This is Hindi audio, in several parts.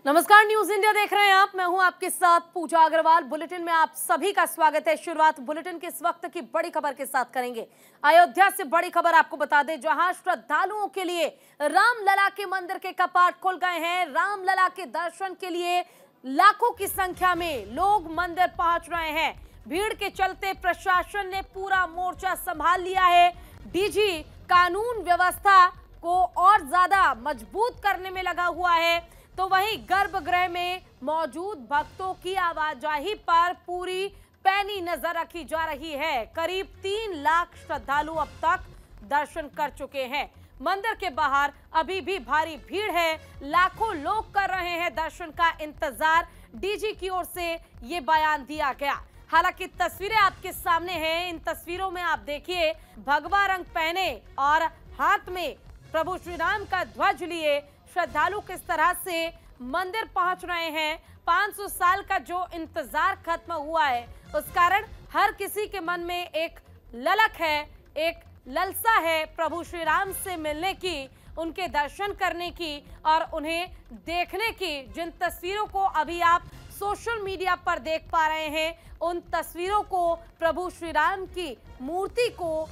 नमस्कार, न्यूज इंडिया देख रहे हैं आप। मैं हूं आपके साथ पूजा अग्रवाल। बुलेटिन में आप सभी का स्वागत है। शुरुआत बुलेटिन के इस वक्त की बड़ी खबर के साथ करेंगे। अयोध्या से बड़ी खबर आपको बता दें, जहां श्रद्धालुओं के लिए रामलला के मंदिर के कपाट खुल गए हैं। रामलला के दर्शन के लिए लाखों की संख्या में लोग मंदिर पहुंच रहे हैं। भीड़ के चलते प्रशासन ने पूरा मोर्चा संभाल लिया है। डीजी कानून व्यवस्था को और ज्यादा मजबूत करने में लगा हुआ है, तो वहीं गर्भगृह में मौजूद भक्तों की आवाजाही पर पूरी पैनी नजर रखी जा रही है। करीब 3 लाख श्रद्धालु अब तक दर्शन कर चुके हैं। मंदिर के बाहर अभी भी भारी भीड़ है। लाखों लोग कर रहे हैं दर्शन का इंतजार। डीजी की ओर से ये बयान दिया गया। हालांकि तस्वीरें आपके सामने हैं। इन तस्वीरों में आप देखिए, भगवा रंग पहने और हाथ में प्रभु श्री राम का ध्वज लिए श्रद्धालु किस तरह से मंदिर पहुंच रहे हैं। 500 साल का जो इंतजार खत्म हुआ है, उस कारण हर किसी के मन में एक ललक है, एक ललसा है प्रभु श्री राम से मिलने की, उनके दर्शन करने की और उन्हें देखने की। जिन तस्वीरों को अभी आप सोशल मीडिया पर देख पा रहे हैं, उन तस्वीरों को, प्रभु श्री राम की मूर्ति को,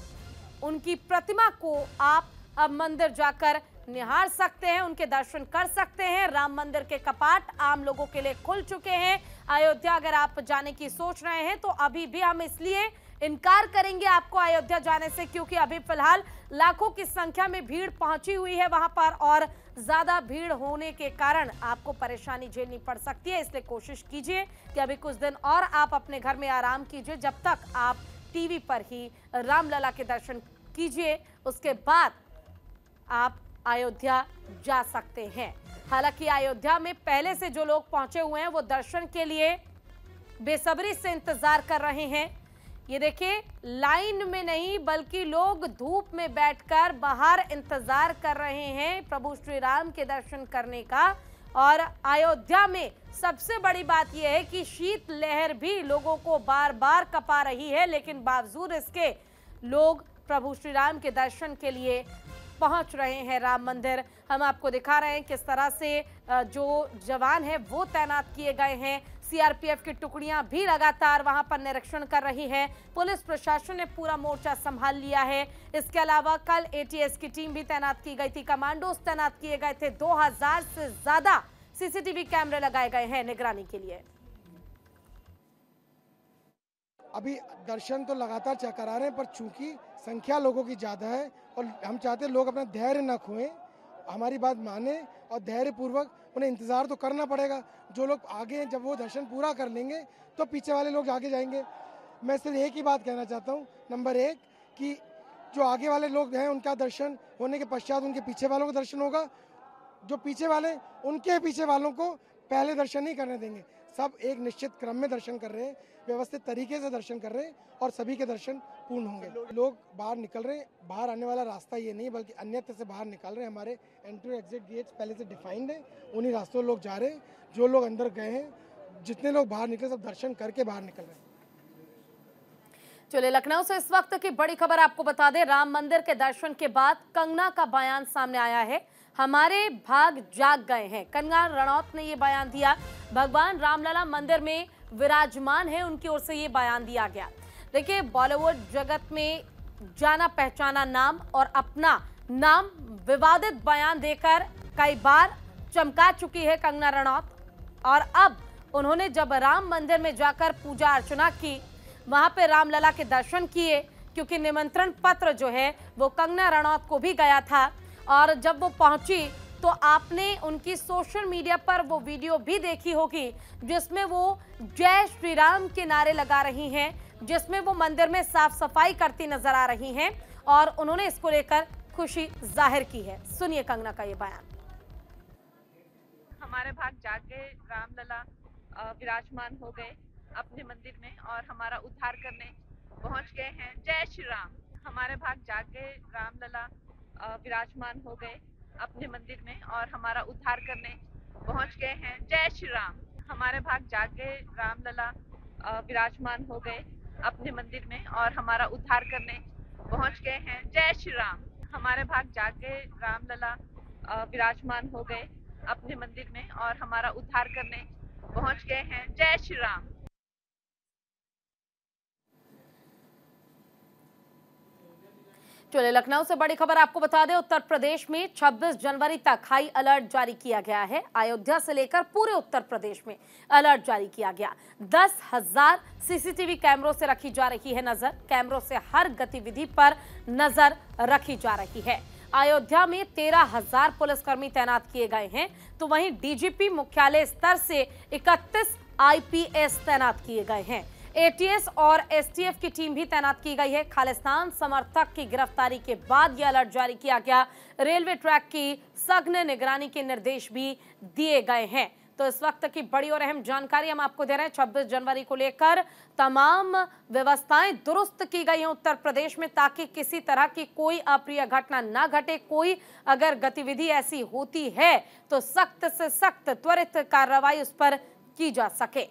उनकी प्रतिमा को आप अब मंदिर जाकर निहार सकते हैं, उनके दर्शन कर सकते हैं। राम मंदिर के कपाट आम लोगों के लिए खुल चुके हैं। अयोध्या अगर आप जाने की सोच रहे हैं तो अभी भी हम इसलिए इनकार करेंगे आपको अयोध्या जाने से, क्योंकि अभी फिलहाल लाखों की संख्या में भीड़ पहुंची हुई है वहां पर, और ज्यादा भीड़ होने के कारण आपको परेशानी झेलनी पड़ सकती है। इसलिए कोशिश कीजिए कि अभी कुछ दिन और आप अपने घर में आराम कीजिए, जब तक आप टीवी पर ही रामलला के दर्शन कीजिए। उसके बाद आप अयोध्या जा सकते हैं। हालांकि अयोध्या में पहले से जो लोग पहुंचे हुए हैं वो दर्शन के लिए बेसब्री से इंतजार कर रहे हैं। ये देखिए, लाइन में नहीं बल्कि लोग धूप में बैठकर बाहर इंतजार कर रहे हैं प्रभु श्री राम के दर्शन करने का। और अयोध्या में सबसे बड़ी बात यह है कि शीत लहर भी लोगों को बार बार कपा रही है, लेकिन बावजूद इसके लोग प्रभु श्री राम के दर्शन के लिए पहुंच रहे हैं राम मंदिर। हम आपको दिखा रहे हैं किस तरह से जो जवान है वो तैनात किए गए हैं। सीआरपीएफ की टुकड़ियां भी लगातार वहां पर निरीक्षण कर रही है। पुलिस प्रशासन ने पूरा मोर्चा संभाल लिया है। इसके अलावा कल एटीएस की टीम भी तैनात की गई थी, कमांडोज तैनात किए गए थे। 2000 से ज्यादा सीसीटीवी कैमरे लगाए गए हैं निगरानी के लिए। अभी दर्शन तो लगातार चेक करा रहे हैं, पर चूंकि संख्या लोगों की ज़्यादा है और हम चाहते हैं लोग अपना धैर्य न खोएं, हमारी बात माने और धैर्य पूर्वक उन्हें इंतज़ार तो करना पड़ेगा। जो लोग आगे हैं, जब वो दर्शन पूरा कर लेंगे तो पीछे वाले लोग आगे जाएंगे। मैं सिर्फ एक ही बात कहना चाहता हूँ, नंबर 1 कि जो आगे वाले लोग हैं उनका दर्शन होने के पश्चात उनके पीछे वालों का दर्शन होगा। जो पीछे वाले, उनके पीछे वालों को पहले दर्शन नहीं करने देंगे। सब एक निश्चित क्रम में दर्शन कर रहे हैं, व्यवस्थित तरीके से दर्शन कर रहे हैं और सभी के दर्शन पूर्ण होंगे। लोग बाहर निकल रहे हैं। बाहर आने वाला रास्ता ये नहीं बल्कि अन्यत्र से बाहर निकल रहे हैं। हमारे एंट्री एग्जिट गेट्स पहले से डिफाइंड है, उन्हीं रास्तों लोग जा रहे हैं। जो लोग अंदर गए हैं, जितने लोग बाहर निकले, सब दर्शन करके बाहर निकल रहे हैं। चलिए, लखनऊ से इस वक्त की बड़ी खबर आपको बता दें। राम मंदिर के दर्शन के बाद कंगना का बयान सामने आया है। हमारे भाग जाग गए हैं, कंगना रनौत ने ये बयान दिया। भगवान रामलला मंदिर में विराजमान है, उनकी ओर से ये बयान दिया गया। देखिए, बॉलीवुड जगत में जाना पहचाना नाम और अपना नाम विवादित बयान देकर कई बार चमका चुकी है कंगना रनौत। और अब उन्होंने जब राम मंदिर में जाकर पूजा अर्चना की, वहां पे रामलला के दर्शन किए, क्योंकि निमंत्रण पत्र जो है वो कंगना रनौत को भी गया था। और जब वो पहुंची तो आपने उनकी सोशल मीडिया पर वो वीडियो भी देखी होगी, जिसमें वो जय श्री राम के नारे लगा रही हैं, जिसमें वो मंदिर में साफ सफाई करती नजर आ रही हैं और उन्होंने इसको लेकर खुशी जाहिर की है। सुनिए कंगना का ये बयान। हमारे भाग जाग गए, रामलला विराजमान हो गए अपने मंदिर में और हमारा उद्धार करने पहुंच गए हैं। जय श्री राम। हमारे भाग जाग गए, रामलला विराजमान हो गए अपने मंदिर में और हमारा उद्धार करने पहुंच गए हैं। जय श्री राम। हमारे भाग जाग गए, रामलला विराजमान हो गए अपने मंदिर में और हमारा उद्धार करने पहुंच गए हैं। जय श्री राम। हमारे भाग जाग गए, रामलला विराजमान हो गए अपने मंदिर में और हमारा उद्धार करने पहुंच गए हैं। जय श्री राम। चलिए लखनऊ से बड़ी खबर आपको बता दें, उत्तर प्रदेश में 26 जनवरी तक हाई अलर्ट जारी किया गया है। अयोध्या से लेकर पूरे उत्तर प्रदेश में अलर्ट जारी किया गया। 10,000 सीसीटीवी कैमरों से रखी जा रही है नजर। कैमरों से हर गतिविधि पर नजर रखी जा रही है। अयोध्या में 13,000 पुलिसकर्मी तैनात किए गए हैं, तो वहीं डीजीपी मुख्यालय स्तर से 31 आईपीएस तैनात किए गए हैं। एटीएस और एसटीएफ की टीम भी तैनात की गई है। खालिस्तान समर्थक की गिरफ्तारी के बाद यह अलर्ट जारी किया गया। रेलवे ट्रैक की सघन निगरानी के निर्देश भी दिए गए हैं। तो इस वक्त की बड़ी और अहम जानकारी हम आपको दे रहे हैं। 26 जनवरी को लेकर तमाम व्यवस्थाएं दुरुस्त की गई हैं उत्तर प्रदेश में, ताकि किसी तरह की कोई अप्रिय घटना ना घटे। कोई अगर गतिविधि ऐसी होती है तो सख्त से सख्त त्वरित कार्रवाई उस पर की जा सके।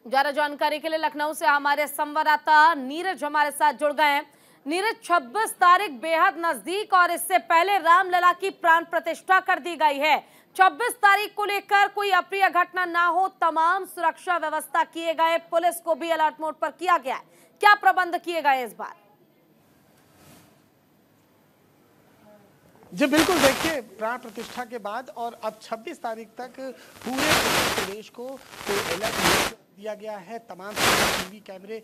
ज्यादा जानकारी के लिए लखनऊ से हमारे संवाददाता नीरज हमारे साथ जुड़ गए हैं। नीरज, 26 तारीख बेहद नजदीक और इससे पहले रामलला की प्राण प्रतिष्ठा कर दी गई है। 26 तारीख को लेकर कोई अप्रिय घटना ना हो, तमाम सुरक्षा व्यवस्था किए गए। पुलिस को भी अलर्ट मोड पर किया गया है। क्या प्रबंध किए गए इस बार? जी बिल्कुल, देखिए प्राण प्रतिष्ठा के बाद और अब 26 तारीख तक पूरे उत्तर प्रदेश को अलर्ट दिया गया है। तमाम टीवी कैमरे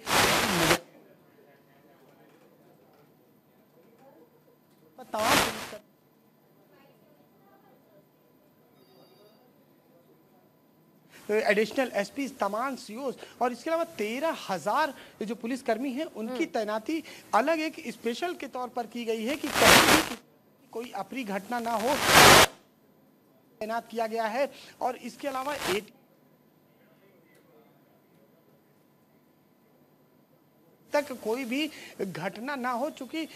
तमाम एडिशनल एसपी, तमाम सीओ और इसके अलावा 13,000 जो पुलिसकर्मी हैं उनकी तैनाती अलग एक स्पेशल के तौर पर की गई है कि कहीं भी कोई अप्रिय घटना ना हो, तैनात किया गया है। और इसके अलावा तक कोई भी घटना ना हो, चूंकि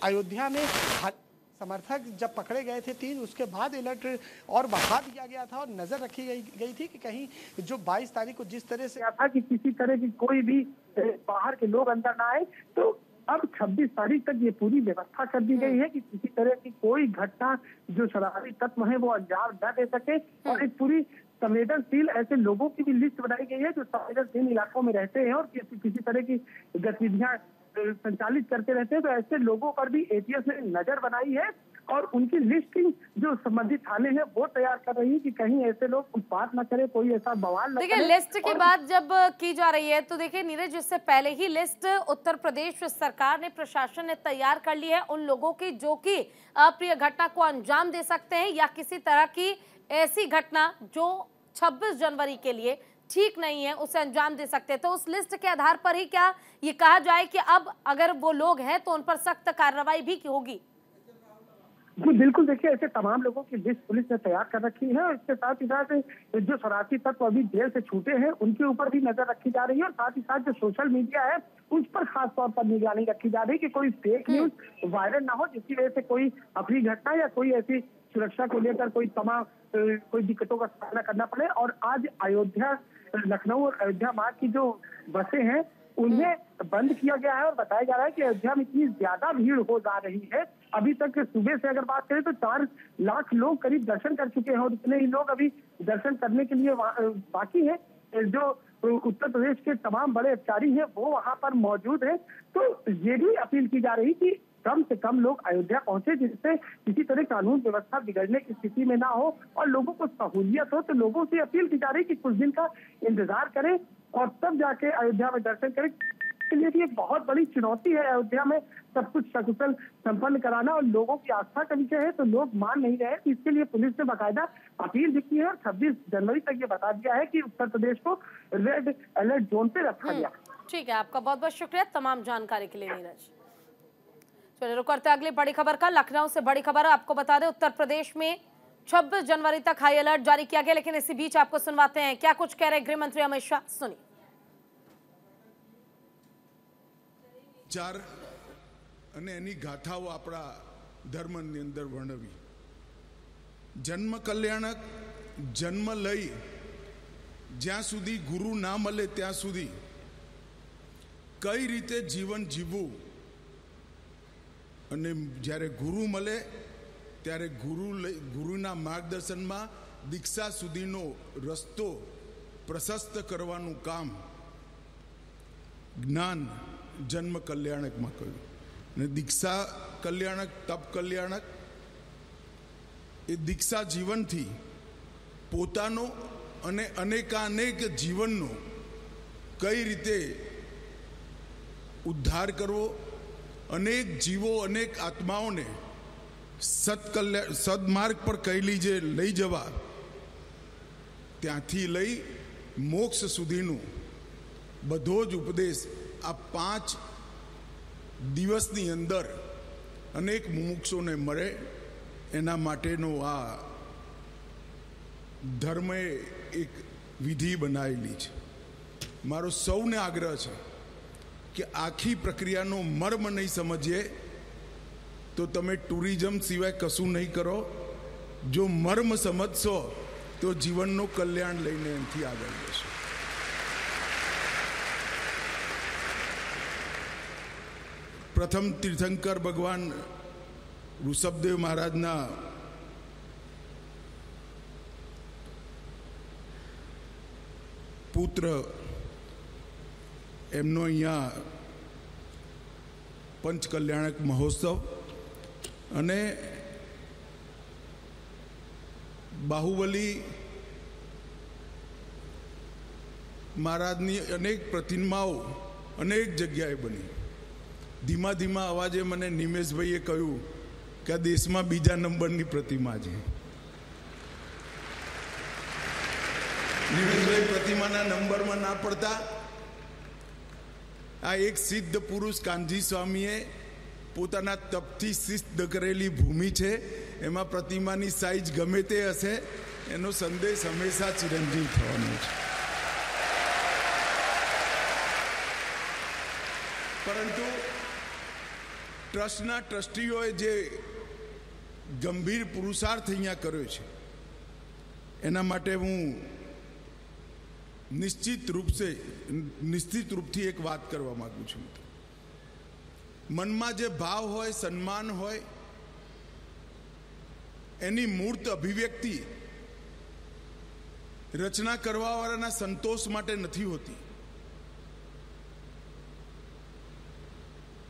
अयोध्या में समर्थक जब पकड़े गए थे 3, उसके बाद अलर्ट और बढ़ा दिया गया था और नजर रखी गई थी कि कहीं जो 22 तारीख को जिस तरह से था कि किसी तरह की कोई भी बाहर के लोग अंदर ना आए, तो अब 26 तारीख तक ये पूरी व्यवस्था कर दी गई है कि किसी तरह की कोई घटना जो शरारती तत्व है वो अंजाम न दे सके। और एक पूरी संवेदनशील ऐसे लोगों की भी लिस्ट बनाई गई है जो संवेदनशील इलाकों में रहते हैं और किसी तरह की गतिविधियां संचालित करते रहते हैं। तो ऐसे लोगों पर भी एटीएस ने नजर बनाई है और उनकी लिस्टिंग जो संबंधित थाने हैं वो तैयार कर रही है कि कहीं ऐसे लोग उत्पात न करे, कोई ऐसा बवाल न करे। देखिए लिस्ट की बात जब की जा रही है तो देखिए नीरज, इससे पहले ही लिस्ट उत्तर प्रदेश सरकार ने, प्रशासन ने तैयार कर ली है उन लोगों की जो कि अप्रिय घटना को अंजाम दे सकते हैं या किसी तरह की ऐसी घटना जो 26 जनवरी के लिए ठीक नहीं है उसे अंजाम दे सकते हैं। तो उस लिस्ट के आधार पर ही क्या ये कहा जाए कि अब अगर वो लोग हैं तो उन पर सख्त कार्रवाई भी होगी? जी बिल्कुल, देखिए ऐसे तमाम लोगों की लिस्ट पुलिस ने तैयार कर रखी है और इसके साथ ही साथ जो शरारती तत्व अभी जेल से छूटे हैं उनके ऊपर भी नजर रखी जा रही है और साथ ही साथ जो सोशल मीडिया है उस पर खास तौर पर निगरानी रखी जा रही है कि कोई फेक न्यूज वायरल ना हो जिसकी वजह से कोई अप्रिय घटना या कोई ऐसी सुरक्षा को लेकर कोई दिक्कतों का सामना करना पड़े। और आज अयोध्या, लखनऊ और अयोध्या मार्ग की जो बसें हैं उन्हें बंद किया गया है और बताया जा रहा है कि अयोध्या में इतनी ज्यादा भीड़ हो जा रही है। अभी तक सुबह से अगर बात करें तो 4 लाख लोग करीब दर्शन कर चुके हैं और इतने ही लोग अभी दर्शन करने के लिए बाकी है। जो उत्तर प्रदेश के तमाम बड़े अधिकारी हैं वो वहां पर मौजूद है। तो ये भी अपील की जा रही कि कम से कम लोग अयोध्या पहुंचे जिससे किसी तरह कानून व्यवस्था बिगड़ने की स्थिति में ना हो और लोगों को सहूलियत हो। तो लोगों से अपील की जा रही कि कुछ दिन का इंतजार करें और तब जाके अयोध्या में दर्शन करें। के लिए भी एक बहुत बड़ी चुनौती है अयोध्या में सब कुछ सकुशल संपन्न कराना और लोगों की आस्था का विषय है, तो लोग मान नहीं रहे। इसके लिए पुलिस ने बाकायदा अपील भी की है और 26 जनवरी तक ये बता दिया है कि उत्तर प्रदेश को रेड अलर्ट जोन पे रखा गया। ठीक है, आपका बहुत बहुत शुक्रिया तमाम जानकारी के लिए नीरज। चलिए रुक करते अगली बड़ी खबर का। लखनऊ से बड़ी खबर आपको बता दें, उत्तर प्रदेश में 26 जनवरी तक हाई अलर्ट जारी किया गया, लेकिन इसी बीच आपको सुनवाते हैं क्या कुछ कह रहे गृह मंत्री अमित शाह। सुनिए। ચાર અને એની ગાથાઓ આપણા ધર્મની અંદર વર્ણવી. જન્મ કલ્યાણક, જન્મ લઈ જ્યાં સુધી ગુરુ ના મળે ત્યાં સુધી કઈ રીતે જીવન જીવવું અને જ્યારે ગુરુ મળે ત્યારે ગુરુના માર્ગદર્શનમાં દીક્ષા સુધીનો રસ્તો પ્રશસ્ત કરવાનું કામ જ્ઞાન જન્મ કલ્યાણકમાં કહ્યું. અને દીક્ષા કલ્યાણક, તપ કલ્યાણક એ દીક્ષા જીવનથી પોતાનો અને અનેકાનેક જીવનનો કઈ રીતે ઉદ્ધાર કરવો, અનેક જીવો, અનેક આત્માઓને સદમાર્ગ પર કઈ લઈ જવા, ત્યાંથી લઈ મોક્ષ સુધીનું બધો જ ઉપદેશ આ 5 દિવસની અંદર અનેક મુમુક્ષોને મળે એના માટેનો આ ધર્મે એક વિધિ બનાવેલી છે. મારો સૌને આગ્રહ છે કે આખી પ્રક્રિયાનો મર્મ નહીં સમજીએ તો તમે ટુરિઝમ સિવાય કશું નહીં કરો. જો મર્મ સમજશો તો જીવનનું કલ્યાણ લઈને એનાથી આગળ જશો. પ્રથમ તીર્થંકર ભગવાન ઋષભદેવ મહારાજના પુત્ર એમનો અહીંયા પંચકલ્યાણક મહોત્સવ અને બાહુબલી મહારાજની અનેક પ્રતિમાઓ અનેક જગ્યાએ બની. ધીમા ધીમા અવાજે મને નિમેશભાઈએ કહ્યું કે આ દેશમાં બીજા નંબરની પ્રતિમા છે. નિમેશભાઈ પ્રતિમાના નંબરમાં ના પડતા આ એક સિદ્ધ પુરુષ કાનજી સ્વામીએ પોતાના તપથી સિદ્ધ કરેલી ભૂમિ છે. એમાં પ્રતિમાની સાઈઝ ગમે તે હશે, એનો સંદેશ હંમેશા ચિરંજીવ થવાનો છે. પરંતુ ટ્રસ્ટના ટ્રસ્ટીઓએ જે ગંભીર પુરુષાર્થ અહીંયા કર્યો છે એના માટે હું નિશ્ચિત રૂપથી એક વાત કરવા માંગુ છું. મનમાં જે ભાવ હોય, સન્માન હોય, એની મૂર્ત અભિવ્યક્તિ રચના કરવાવાળાના સંતોષ માટે નથી હોતી.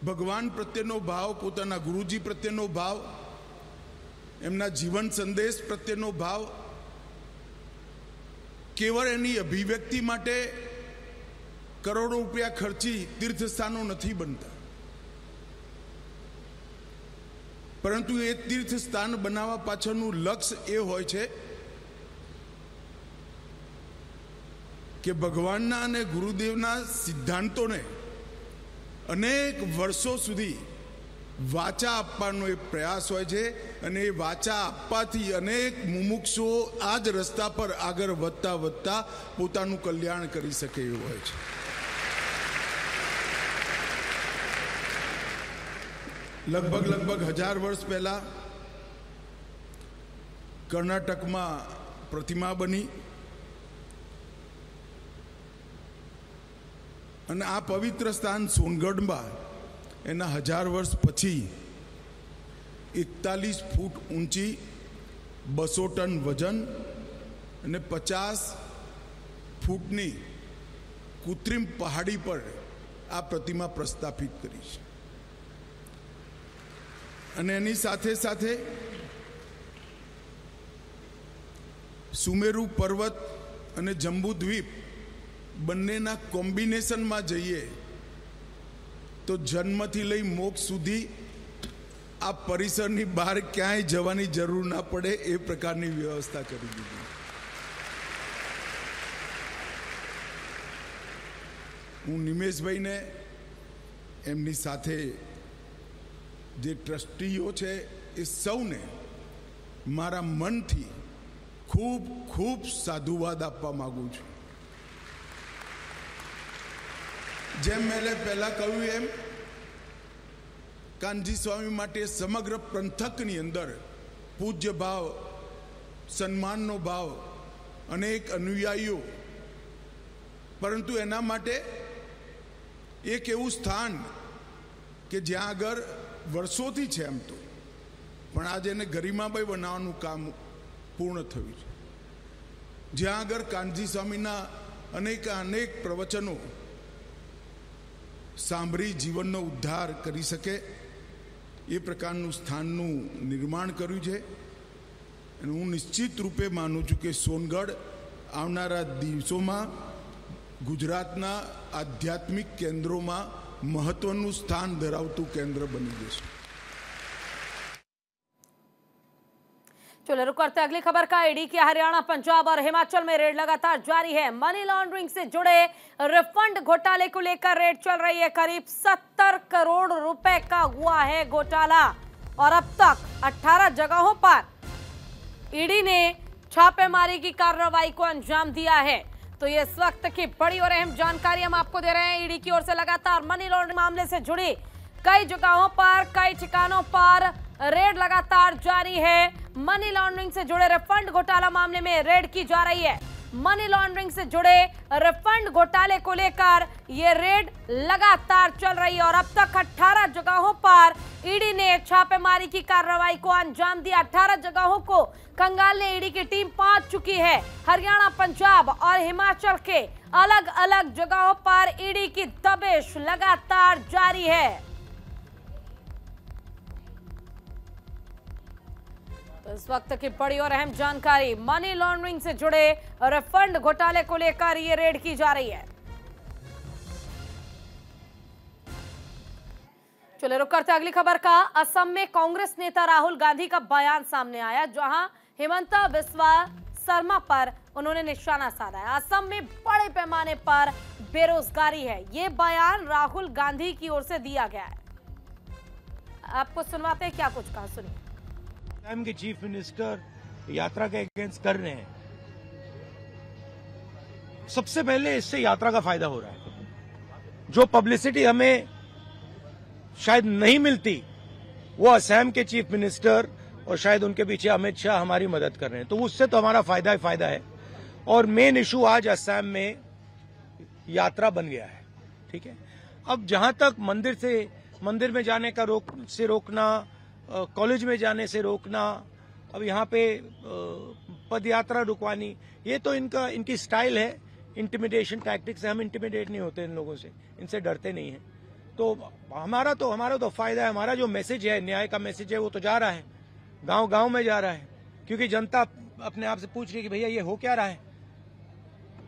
ભગવાન પ્રત્યેનો ભાવ, પોતાના ગુરુજી પ્રત્યેનો ભાવ, એમના જીવન સંદેશ પ્રત્યેનો ભાવ કેવળ એની અભિવ્યક્તિ માટે કરોડો રૂપિયા ખર્ચી તીર્થસ્થાનો નથી બનતા. પરંતુ એ તીર્થસ્થાન બનાવવા પાછળનું લક્ષ્ય એ હોય છે કે ભગવાનના અને ગુરુદેવના સિદ્ધાંતોને અનેક વર્ષો સુધી વાચા આપવાનો એક પ્રયાસ હોય છે. અને એ વાચા આપવાથી અનેક મુમુક્ષુઓ આ જ રસ્તા પર આગળ વધતા વધતા પોતાનું કલ્યાણ કરી શકે એવું હોય છે. લગભગ 1000 વર્ષ પહેલા કર્ણાટકમાં પ્રતિમા બની અને આ પવિત્ર સ્થાન સોનગઢમાં એના 1000 વર્ષ પછી 41 ફૂટ ઊંચી, 200 ટન વજન અને 50 ફૂટની કૃત્રિમ પહાડી પર આ પ્રતિમા પ્રસ્થાપિત કરી છે. અને એની સાથે સાથે સુમેરુ પર્વત અને જંબુદ્વીપ બંનેના કોમ્બિનેશનમાં જઈએ તો જન્મથી લઈ મોક્ષ સુધી આ પરિસરની બહાર ક્યાંય જવાની જરૂર ના પડે એ પ્રકારની વ્યવસ્થા કરી દીધી. હું નિમેશભાઈને, એમની સાથે જે ટ્રસ્ટીઓ છે એ સૌને મારા મનથી ખૂબ ખૂબ સાધુવાદ આપવા માંગુ છું. જેમ મેં પહેલા કહ્યું એમ કાનજી સ્વામી માટે સમગ્ર પંથકની અંદર પૂજ્ય ભાવ, સન્માનનો ભાવ, અનેક અનુયાયીઓ, પરંતુ એના માટે એક એવું સ્થાન કે જ્યાં આગળ વર્ષોથી છે એમ તો પણ આજે એને ગરિમાબાઈ બનાવવાનું કામ પૂર્ણ થયું છે. જ્યાં આગળ કાનજી સ્વામીના અનેક પ્રવચનો સાંભળી જીવનનો ઉદ્ધાર કરી શકે એ પ્રકારનું સ્થાનનું નિર્માણ કર્યું છે. અને હું નિશ્ચિત રૂપે માનું છું કે સોનગઢ આવનારા દિવસોમાં ગુજરાતના આધ્યાત્મિક કેન્દ્રોમાં મહત્વનું સ્થાન ધરાવતું કેન્દ્ર બની જશે. चलो रुक करते अगली खबर का। ईडी की हरियाणा, पंजाब और हिमाचल में रेड लगातार जारी है। मनी लॉन्ड्रिंग से जुड़े रिफंड घोटाले को लेकर रेड चल रही है। करीब 70 करोड़ रुपए का हुआ है घोटाला और अब तक 18 जगहों पर ईडी ने छापेमारी की कार्रवाई को अंजाम दिया है। तो ये इस वक्त की बड़ी और अहम जानकारी हम आपको दे रहे हैं। ईडी की ओर से लगातार मनी लॉन्ड्रिंग मामले से जुड़ी कई जगहों पर, कई ठिकानों पर रेड लगातार जारी है। मनी लॉन्ड्रिंग से जुड़े रिफंड घोटाला मामले में रेड की जा रही है। मनी लॉन्ड्रिंग से जुड़े रिफंड घोटाले को लेकर ये रेड लगातार चल रही है और अब तक 18 जगहों पर ईडी ने छापेमारी की कार्रवाई को अंजाम दिया। 18 जगहों को खंगालने ईडी की टीम पहुंच चुकी है। हरियाणा, पंजाब और हिमाचल के अलग अलग जगहों पर ईडी की दबिश लगातार जारी है। तो इस वक्त की बड़ी और अहम जानकारी, मनी लॉन्ड्रिंग से जुड़े रिफंड घोटाले को लेकर ये रेड की जा रही है। चलिए रुक करते अगली खबर का। असम में कांग्रेस नेता राहुल गांधी का बयान सामने आया, जहां हिमंता बिस्वा शर्मा पर उन्होंने निशाना साधा है। असम में बड़े पैमाने पर बेरोजगारी है, ये बयान राहुल गांधी की ओर से दिया गया है। आपको सुनवाते हैं क्या कुछ कहा, सुनिए। असम के चीफ मिनिस्टर यात्रा के अगेंस्ट कर रहे हैं। सबसे पहले इससे यात्रा का फायदा हो रहा है। जो पब्लिसिटी हमें शायद नहीं मिलती, वो असम के चीफ मिनिस्टर और शायद उनके पीछे अमित शाह हमारी मदद कर रहे हैं, तो उससे तो हमारा फायदा ही फायदा है। और मेन इशू आज असम में यात्रा बन गया है। ठीक है, अब जहां तक मंदिर में जाने का रोकना, कॉलेज में जाने से रोकना, अब यहाँ पे पद यात्रा रुकवानी, ये तो इनकी स्टाइल है। इंटिमिडेशन टैक्टिक्स है। हम इंटिमिडेट नहीं होते इन लोगों से, इनसे डरते नहीं हैं। तो हमारा तो फायदा है। हमारा जो मैसेज है, न्याय का मैसेज है, वो तो जा रहा है, गांव गांव में जा रहा है, क्योंकि जनता अपने आप से पूछ रही है कि भैया ये हो क्या रहा है।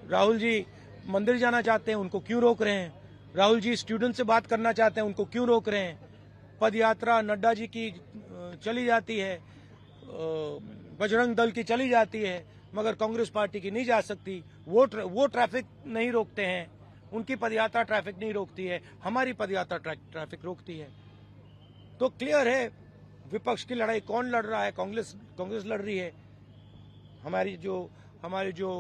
राहुल जी मंदिर जाना चाहते हैं, उनको क्यों रोक रहे हैं। राहुल जी स्टूडेंट से बात करना चाहते हैं, उनको क्यों रोक रहे हैं। पद यात्रा नड्डा जी की चली जाती है, बजरंग दल की चली जाती है, मगर कांग्रेस पार्टी की नहीं जा सकती। वो ट्रैफिक नहीं रोकते हैं, उनकी पदयात्रा ट्रैफिक नहीं रोकती है, हमारी पदयात्रा ट्रैफिक रोकती है। तो क्लियर है विपक्ष की लड़ाई कौन लड़ रहा है। कांग्रेस लड़ रही है, हमारी जो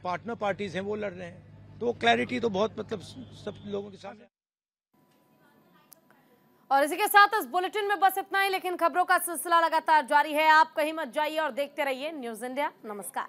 पार्टनर पार्टीज हैं वो लड़ रहे हैं। तो क्लैरिटी तो बहुत मतलब सब लोगों के सामने। और इसी के साथ इस बुलेटिन में बस इतना ही, लेकिन खबरों का सिलसिला लगातार जारी है। आप कहीं मत जाइए और देखते रहिए न्यूज़ इंडिया। नमस्कार।